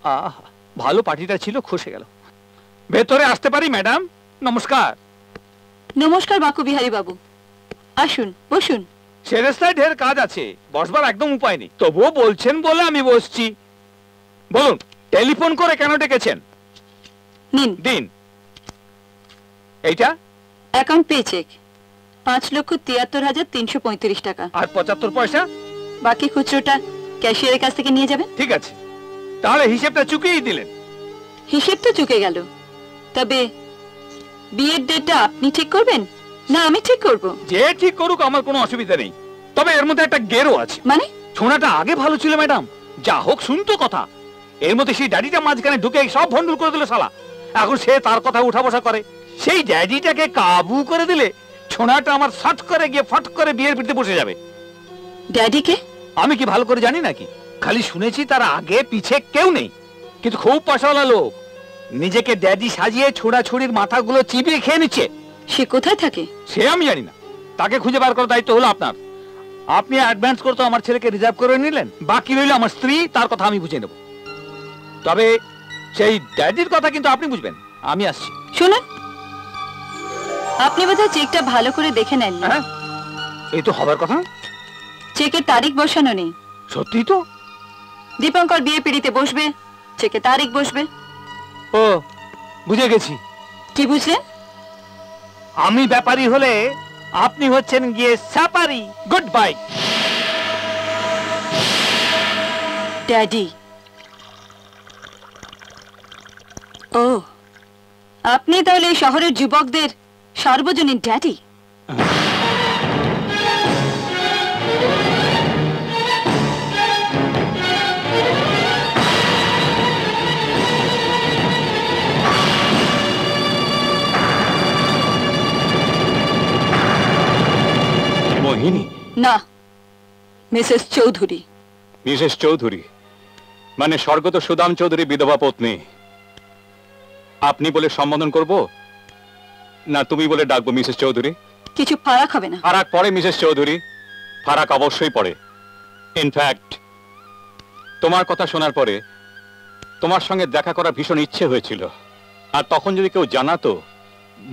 আহা, ভালো পার্টিটা ছিল, খসে গেল। ভেতরে আসতে পারি ম্যাডাম? নমস্কার। নমস্কার বাকু বিহারী বাবু, আসুন বসুন। সেরেস্তায় ঢের কাজ আছে, বসবার একদম উপায় নেই, তবুও বলছেন বলে আমি বসছি। বলুন, টেলিফোন করে কেন ডেকেছেন? নিন দিন। এইটা অ্যাকাউন্ট পে চেক 5,73,335 টাকা। আর 75 পয়সা? বাকি খুচরোটা ক্যাশিয়ারের কাছ থেকে নিয়ে যাবেন। ঠিক আছে, তাহলে হিসেবটা চুকিয়েই দিলেন। হিসেব তো চুকে গেল, তবে বিয়ের ডেটটা আপনি ঠিক করবেন না আমি ঠিক করব? যে ঠিক করুক, আমার কোনো অসুবিধা নেই, তবে এর মধ্যে একটা গেরো আছে। মানে? ছোঁড়াটা আগে ভালো ছিল ম্যাডাম, যা হোক শুনতো কথা, এর মধ্যে সেই ড্যাডিটা মাঝখানে ঢুকে সব ভন্ডুল করে দিল শালা। এখন সে তার কথা উঠা বসা করে, সেই ড্যাডিটাকে কাবু করে দিলে ছোঁড়াটা আমার শট করে গিয়ে ফট করে বিয়ের পিঠে বসে যাবে। ড্যাডিকে আমি কি ভালো করে জানি নাকি? খালি শুনেছি তার আগে পিছে কেউ নেই, কিন্তু খুব পয়সাওয়ালা লোক, নিজেকে ড্যাডি সাজিয়ে ছোড়াছুড়ির মাথাগুলো চিবিয়ে খেয়ে নিচ্ছে। সে কোথায় থাকে? সে আমি জানি না, তাকে খুঁজে বার করার দায়িত্ব হলো আপনার। আপনি অ্যাডভান্স করতে আমার ছেলেকে রিজার্ভ করে নিলেন, বাকি রইল আমার স্ত্রী, তার কথা আমি বুঝে নেব। তবে সেই ড্যাডির কথা কিন্তু আপনি বুঝবেন। আমি আসছি। শুনুন, আপনি বোধহয় চেকটা ভালো করে দেখে নেন। হ্যাঁ, এই তো হবার কথা। চেকের তারিখ বসানো নেই। সত্যি তো? দীপঙ্কর বিয়ে পিড়িতে বসবে, চেকে তারিখ বসবে। ও, বুঝে গেছি। কি বুঝলেন? আমি ব্যাপারী হলে আপনি হচ্ছেন গিয়ে সাপারি। Good bye. ড্যাডি। ও, আপনি তাহলে এই শহরের যুবকদের সার্বজনীন ড্যাডি? মোহিনী? না, মিসেস চৌধুরী। মিসেস চৌধুরী মানে স্বর্গত সুদাম চৌধুরী বিধবা পত্নী। আপনি বলে সম্বোধন করব না তুমি বলে ডাকবো মিসেস চৌধুরী? কিছু ফারাক হবে না। ফারাক পড়ে মিসেস চৌধুরী, ফারাক অবশ্যই পড়ে। ইনফ্যাক্ট তোমার কথা শোনার পরে তোমার সঙ্গে দেখা করার ভীষণ ইচ্ছে হয়েছিল, আর তখন যদি কেউ জানাতো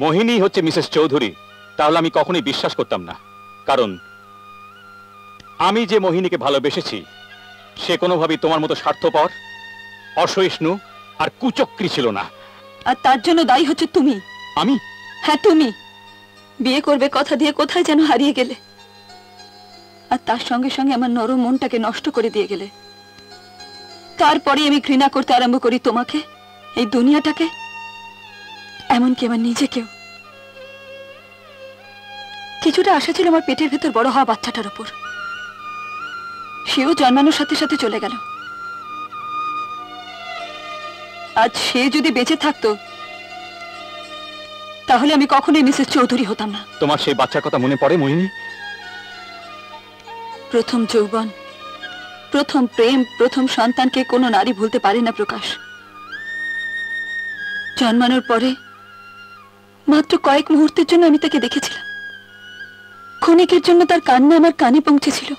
মোহিনী হচ্ছে মিসেস চৌধুরী, তাহলে আমি কখনোই বিশ্বাস করতাম না। কারণ আমি যে মোহিনীকে ভালোবেসেছি সে কোনোভাবেই তোমার মতো স্বার্থপর, অসহিষ্ণু আর কুচক্রী ছিল না। আর তার জন্য দায়ী হচ্ছে তুমি। আমি? হ্যাঁ তুমি। বিয়ে করবে কথা দিয়ে কোথায় যেন হারিয়ে গেলে, আর তার সঙ্গে সঙ্গে আমার নরম মনটাকে নষ্ট করে দিয়ে গেলে। তারপরে আমি ঘৃণা করতে আরম্ভ করি তোমাকে, এই দুনিয়াটাকে, এমনকি আমার নিজেকেও। কিছুটা আশা ছিল আমার পেটের ভেতর বড় হওয়া বাচ্চাটার উপর, সেও জন্মানোর সাথে সাথে চলে গেল। আজ সে যদি বেঁচে থাকতো তাহলে আমি কখনোই মিসেস চৌধুরী হতাম না। তোমার সেই বাচ্চার কথা মনে পড়ে মোহিনী? প্রথম যৌবন, প্রথম প্রেম, প্রথম সন্তানকে কোনো নারী ভুলতে পারে না প্রকাশ। জন্মানোর পরে মাত্র কয়েক মুহূর্তের জন্য আমি তাকে দেখেছিলাম। ক্ষণিকের জন্য তার কান্না আমার কানে পৌঁছেছিল।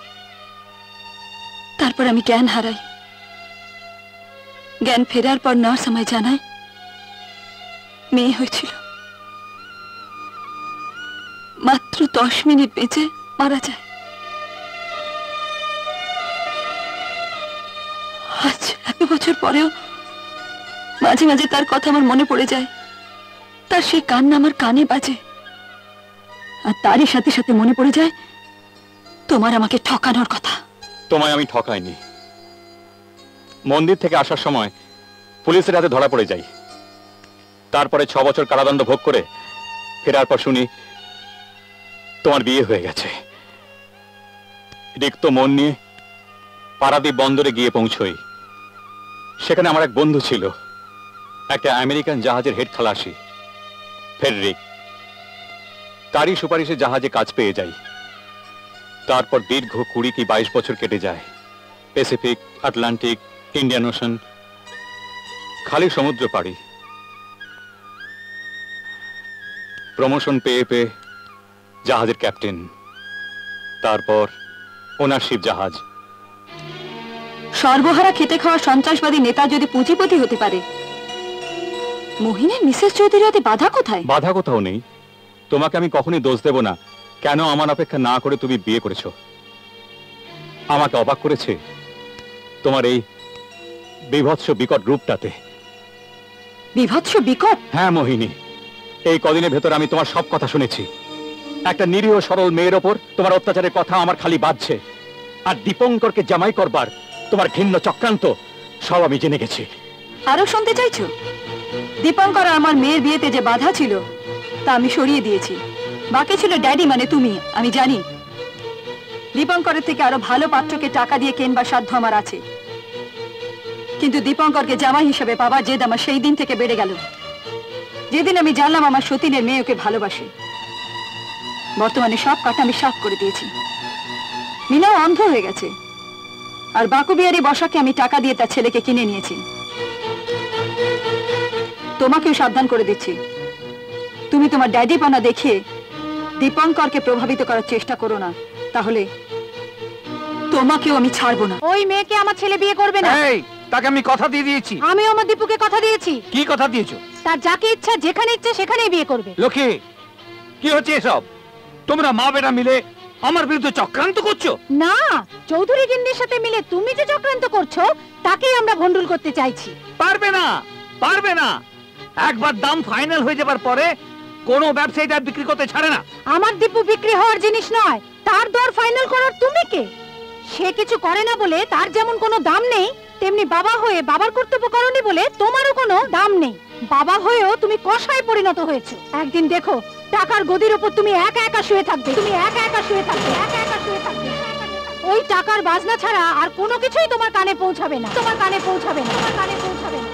তারপর আমি জ্ঞান হারাই। জ্ঞান ফেরার পর নার্স আমায় জানায় মেয়ে হয়েছিল। মাত্র 10 মিনিট বেঁচে মারা যায়। আজ এত বছর পরেও মাঝে মাঝে তার কথা আমার মনে পড়ে যায়। তার সেই কান্না আমার কানে বাজে, আর তারই সাথে সাথে মনে পড়ে যায় তোমার আমাকে ঠকানোর কথা। তোমায় আমি ঠকাইনি। মন্দির থেকে আসার সময় পুলিশের হাতে ধরা পড়ে যাই। তারপরে 6 বছর কারাদণ্ড ভোগ করে ফেরার পর শুনি তোমার বিয়ে হয়ে গেছে। রিক্ত মন নিয়ে পারাদ্বীপ বন্দরে গিয়ে পৌঁছই। সেখানে আমার এক বন্ধু ছিল, একটা আমেরিকান জাহাজের হেড খালাসি, ফেডরিক। তারই সুপারিশে জাহাজে কাজ পেয়ে যাই। তারপর দীর্ঘ 20 কি 22 বছর কেটে যায়। প্যাসিফিক, আটলান্টিক, ইন্ডিয়ান ওশান, খালি সমুদ্র পাড়ি। প্রমোশন পেয়ে পেয়ে জাহাজের ক্যাপ্টেন, তারপর ওনারশিপ জাহাজ, সর্বহারা খেটে খাওয়া সন্ত্রাসবাদী নেতা যদি পুঁজিপতি হতে পারে, মোহিনীর মিসেস চৌধুরী হতে বাধা কোথায়? বাধা কোথাও নেই। তোমাকে আমি কখনই দোষ দেব না কেন আমার অপেক্ষা না করে তুমি বিয়ে করেছো। আমাকে অবাক করেছে তোমার এই বিভৎস বিকট রূপটাতে। বিভৎস বিকট? হ্যাঁ মোহিনী, এই কদিনের ভেতর আমি তোমার সব কথা শুনেছি। একটা নিরীহ সরল মেয়ের ওপর তোমার অত্যাচারের কথা আমার খালি বাজছে, আর দীপঙ্করকে জামাই করবার তোমার ঘৃণ্য চক্রান্ত সব আমি জেনে গেছি। আরো শুনতে চাইছো? দীপঙ্কর আর আমার মেয়ের বিয়েতে যে বাধা ছিল তা আমি সরিয়ে দিয়েছি। বাকি ছিল ড্যাডি মানে তুমি। আমি জানি দীপঙ্করের থেকে আরো ভালো পাত্রকে টাকা দিয়ে কেনবার সাধ্য আমার আছে, কিন্তু দীপঙ্করকে জামাই হিসেবে পাবার জেদ আমার সেই দিন থেকে বেড়ে গেল যেদিন আমি জানলাম আমার সতীনের মেয়ে ওকে ভালোবাসে। বর্তমানে সব কাটা আমি সাফ করে দিয়েছি। মিনাও অন্ধ হয়ে গেছে, আর বাকুবিহারী বসাকে আমি টাকা দিয়ে তার ছেলেকে কিনে নিয়েছি। তোমাকেও সাবধান করে দিচ্ছি, তুমি তোমার ড্যাডিপনা দেখিয়ে দীপঙ্করকে প্রভাবিত করার চেষ্টা করো না, তাহলে তোমাকেও আমি ছাড়বো না। ওই মেয়েকে আমার ছেলে বিয়ে করবে না। এই, তাকে আমি কথা দিয়ে দিয়েছি। আমিও আমার দীপুকে কথা দিয়েছি। কি কথা দিয়েছো? তার যাকে ইচ্ছা যেখানে ইচ্ছা সেখানেই বিয়ে করবে। লক্ষ্মী, কি হচ্ছে এসব? তোমরা মা বেটা মিলে আমার বিরুদ্ধে চক্রান্ত করছো। না, চৌধুরী গিন্নির সাথে মিলে তুমি যে চক্রান্ত করছো তাকেই আমরা ভন্ডুল করতে চাইছি। পারবে না, পারবে না। একবার দাম ফাইনাল হয়ে যাবার পরে কোনো ব্যবসায়ীটা বিক্রি করতে ছাড়ে না। আমার দীপু বিক্রি হওয়ার জিনিস নয়, তার দর ফাইনাল করার তুমি কে? সে কিছু করে না বলে তার যেমন কোনো দাম নেই, তেমনি বাবা হয়ে বাবার কর্তব্য করনি বলে তোমারও কোনো দাম নেই। বাবা হয়েও তুমি কসায় পরিণত হয়েছো। একদিন দেখো টাকার গদির উপর তুমি একা একা শুয়ে থাকবে, তুমি একা একা শুয়ে থাকবে, একা একা শুয়ে থাকবে। ওই টাকার বাজনা ছাড়া আর কোনো কিছুই তোমার কানে পৌঁছাবে না, তোমার কানে পৌঁছাবে না, তোমার কানে পৌঁছাবে না।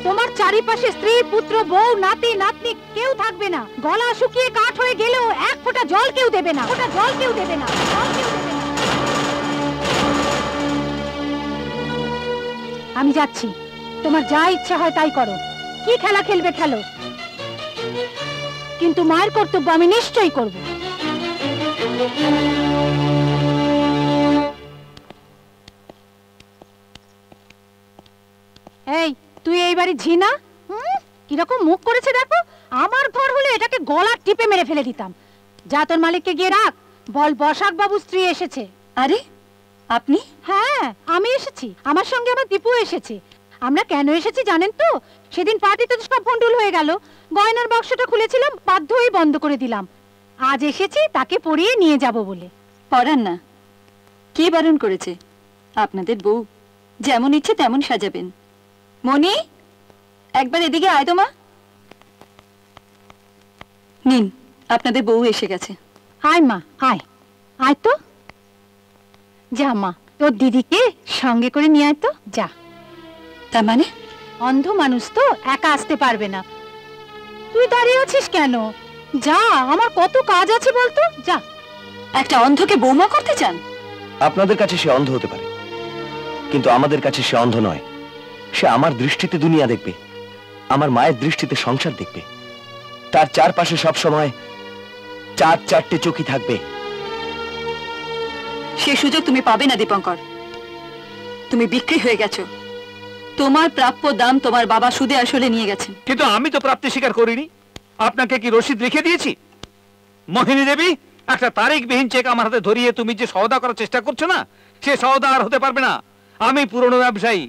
তোমার চারিপাশে স্ত্রী, পুত্র, বউ, নাতি, নাতনি কেউ থাকবে না। গলা শুকিয়ে কাঠ হয়ে গেলেও এক ফোঁটা জল কেউ দেবে না, ফোঁটা জল কেউ দেবে না, জল কেউ দেবে না। আমি যাচ্ছি, তোমার যা ইচ্ছা হয় তাই করো। কি খেলা খেলবে খেলো, কিন্তু মায়ের কর্তব্য আমি নিশ্চয়ই করব। এই, তুই এই বাড়ি ঝিনা? কিরকম মুখ করেছে দেখো। আমার ঘর হলে এটাকে গলা টিপে মেরে ফেলে দিতাম। যা তোর মালিককে গিয়ে রাখ, বল বসাক বাবু স্ত্রী এসেছে। আরে আপনি? হ্যাঁ, আমি এসেছি, আমার সঙ্গে আমার দীপু এসেছে। আমরা কেন এসেছি জানেন তো? সেদিন পার্টিতে তো সব ভন্ডুল হয়ে গেল। গয়নার বাক্সটা খুলেছিলাম, বাধ্য হয়ে বন্ধ করে দিলাম। আজ এসেছি তাকে পরিয়ে নিয়ে যাব বলে। পড়ান না, কে বারণ করেছে? আপনাদের বউ, যেমন ইচ্ছে তেমন সাজাবেন। মনি, একবার এদিকে আয় তো মা। নিন, আপনাদের বউ এসে গেছে। আয় মা, আয় আয় তো। যা মা, তোর দিদিকে সঙ্গে করে নিয়ে আয় তো, যা। তার মানে? অন্ধ মানুষ তো একা আসতে পারবে না। তুই দাঁড়িয়ে আছিস কেন? যা, আমার কত কাজ আছে বলতো, যা। একটা অন্ধকে বৌমা করতে চান? আপনাদের কাছে সে অন্ধ হতে পারে, কিন্তু আমাদের কাছে সে অন্ধ নয়। সে আমার দৃষ্টিতে দুনিয়া দেখবে, আমার মায়ের দৃষ্টিতে সংসার দেখবে। তার চারপাশে সব সময় চার চারটে চোখই থাকবে। সে সুযোগ তুমি পাবে না দীপঙ্কর। তুমি বিক্রি হয়ে গেছো। তোমার প্রাপ্য দাম তোমার বাবা সুদে আসলে নিয়ে গেছেন। কিন্তু আমি তো প্রাপ্তি স্বীকার করিনি। আপনাকে কি রসিদ রেখে দিয়েছি? মোহিনী দেবী, একটা তারিখবিহীন চেক আমার হাতে ধরিয়ে তুমি যে সওদা করার চেষ্টা করছো না, সে সওদা আর হতে পারবে না। আমি পুরনো ব্যবসায়ী,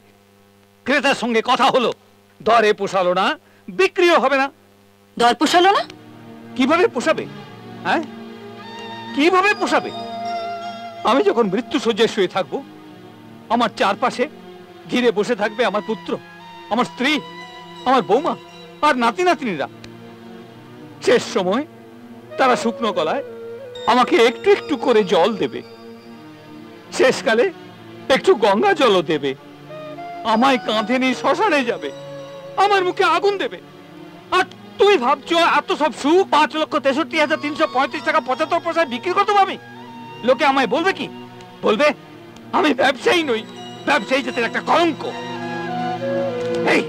ক্রেতার সঙ্গে কথা হলো, দরে পোষালো না, বিক্রিও হবে না। দর পোষালো না? কিভাবে পোষাবে? হ্যাঁ, কিভাবে পোষাবে? আমি যখন মৃত্যু শয্যায় শুয়ে থাকবো, আমার চারপাশে ঘিরে বসে থাকবে আমার পুত্র, আমার স্ত্রী, আমার বৌমা আর নাতি নাতনিরা। শেষ সময় তারা শুকনো গলায় আমাকে একটু একটু করে জল দেবে, শেষকালে একটু গঙ্গা জলও দেবে। আমায় কাঁধে নিয়ে শ্মশানে যাবে, আমার মুখে আগুন দেবে। আর তুই ভাবছো এত সব সুখ 5,63,335 টাকা 75 পয়সায় বিক্রি করতে পারবি? লোকে আমায় বলবে কি? বলবে আমি ব্যবসায়ী নই, ব্যবসায়ী জাতির একটা কলঙ্ক। এই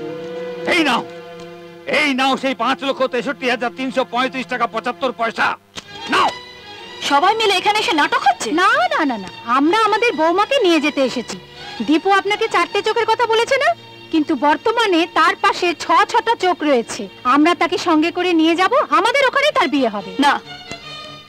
এই নাও, এই নাও সেই 5,63,335 টাকা 75 পয়সা নাও। সবাই মিলে এখানে এসে নাটক হচ্ছে? না না না না, আমরা আমাদের বৌমাকে নিয়ে যেতে এসেছি। দীপু আপনাকে 4টে চোখের কথা বলেছে না, কিন্তু বর্তমানে তার পাশে 6টা চোখ রয়েছে। আমরা তাকে সঙ্গে করে নিয়ে যাব, আমাদের ওখানে তার বিয়ে হবে। না,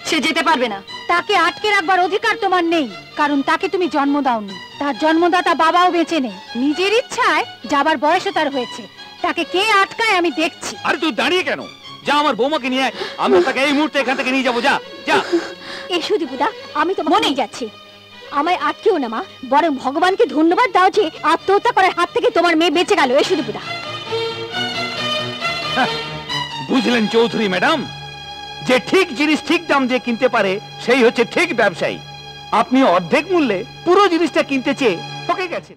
সে যেতে পারবে না। তাকে আটকে রাখবার অধিকার তোমার নেই, কারণ তাকে তুমি জন্ম দাওনি। তার জন্মদাতা বাবাও বেঁচে নেই, নিজের ইচ্ছায় যাবার বয়সও তার হয়েছে। তাকে কে আটকায় আমি দেখছি। আরে তুই দাঁড়িয়ে কেন? যা আমার বৌমাকে নিয়ে আয়, আমি তাকে এই মুহূর্তে এখান থেকে নিয়ে যাবো। যা যা। এসো দীপুদা, আমি তো মনেই যাচ্ছি। আমায় আটকেও না মা, বরং ভগবানকে ধন্যবাদ দাও যে আত্মহত্যা করার হাত থেকে তোমার মেয়ে বেঁচে গেল। এসো দীপুদা। বুঝলেন চৌধুরী ম্যাডাম, যে ঠিক জিনিস ঠিক দাম দিয়ে কিনতে পারে সেই হচ্ছে ঠিক ব্যবসায়ী। আপনি অর্ধেক মূল্যে পুরো জিনিসটা কিনতে চেয়ে ঠকে গেছেন।